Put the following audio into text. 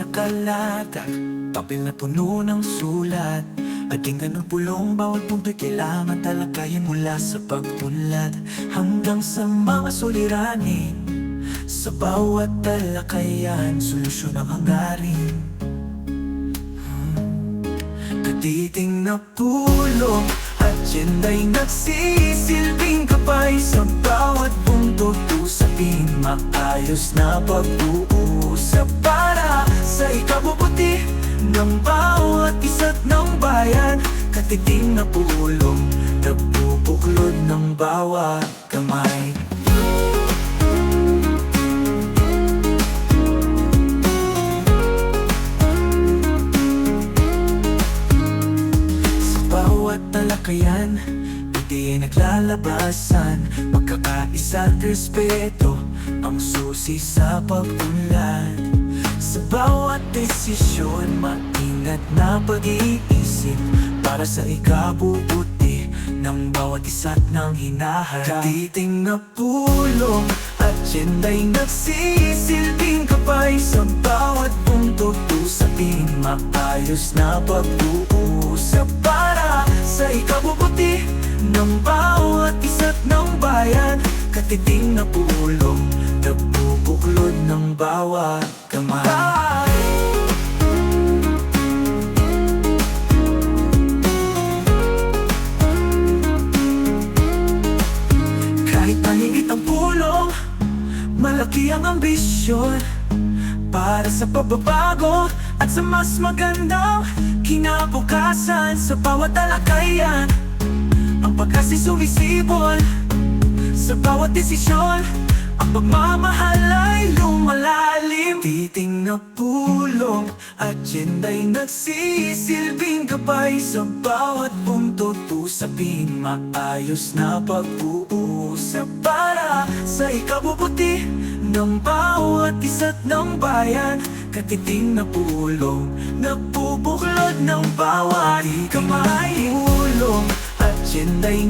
nakalatag, papel na puno ng sulat. Pagkinggan ng pulong, bawat punto'y kailangan talakayin. Mula sa pagpunlad hanggang sa mga suliranin. Sa bawat talakayan, solusyon ang hangarin. Katiting na pulong, agenda'y nagsisilbing gabay. Sa bawat punto, usapin, maayos na pag-uusap para sa ikabubuti ng bawat isa't ng bayan. Katiting na pulong, nagpupuklod ng bawat kamay. Sa bawat talakayan, iti naglalabasan, magkakaisa at respeto ang susi sa pag-unlad. Sa bawat desisyon, maingat na pag-iisip para sa ikabubuti ng bawat isa't ng hinaharap. Katiting na pulong, agenda'y nagsisilbing gabay. Sa bawat punto, usapin, maayos na pag-uusap para sa ikabubuti ng bawat isa't ng bayan. Katiting na pulong, nagpupuklod ng bawat kamay. Kahit maningit ang pulong, malaki ang ambisyon para sa pagbabago at sa mas magandang kinabukasan. Sa bawat talakayan, ang pag-asa'y sumisibol. Sa bawat desisyon, ang pagmamahal ay lumalalim. Titing na pulong, agenda'y nagsisilbing gabay. Sa bawat punto, usapin, maayos na pag-uusap para sa ikabubuti ng bawat isa't ng bayan. Katiting na pulong, nagpupuklod ng bawat kamay. Pulong, agenda'y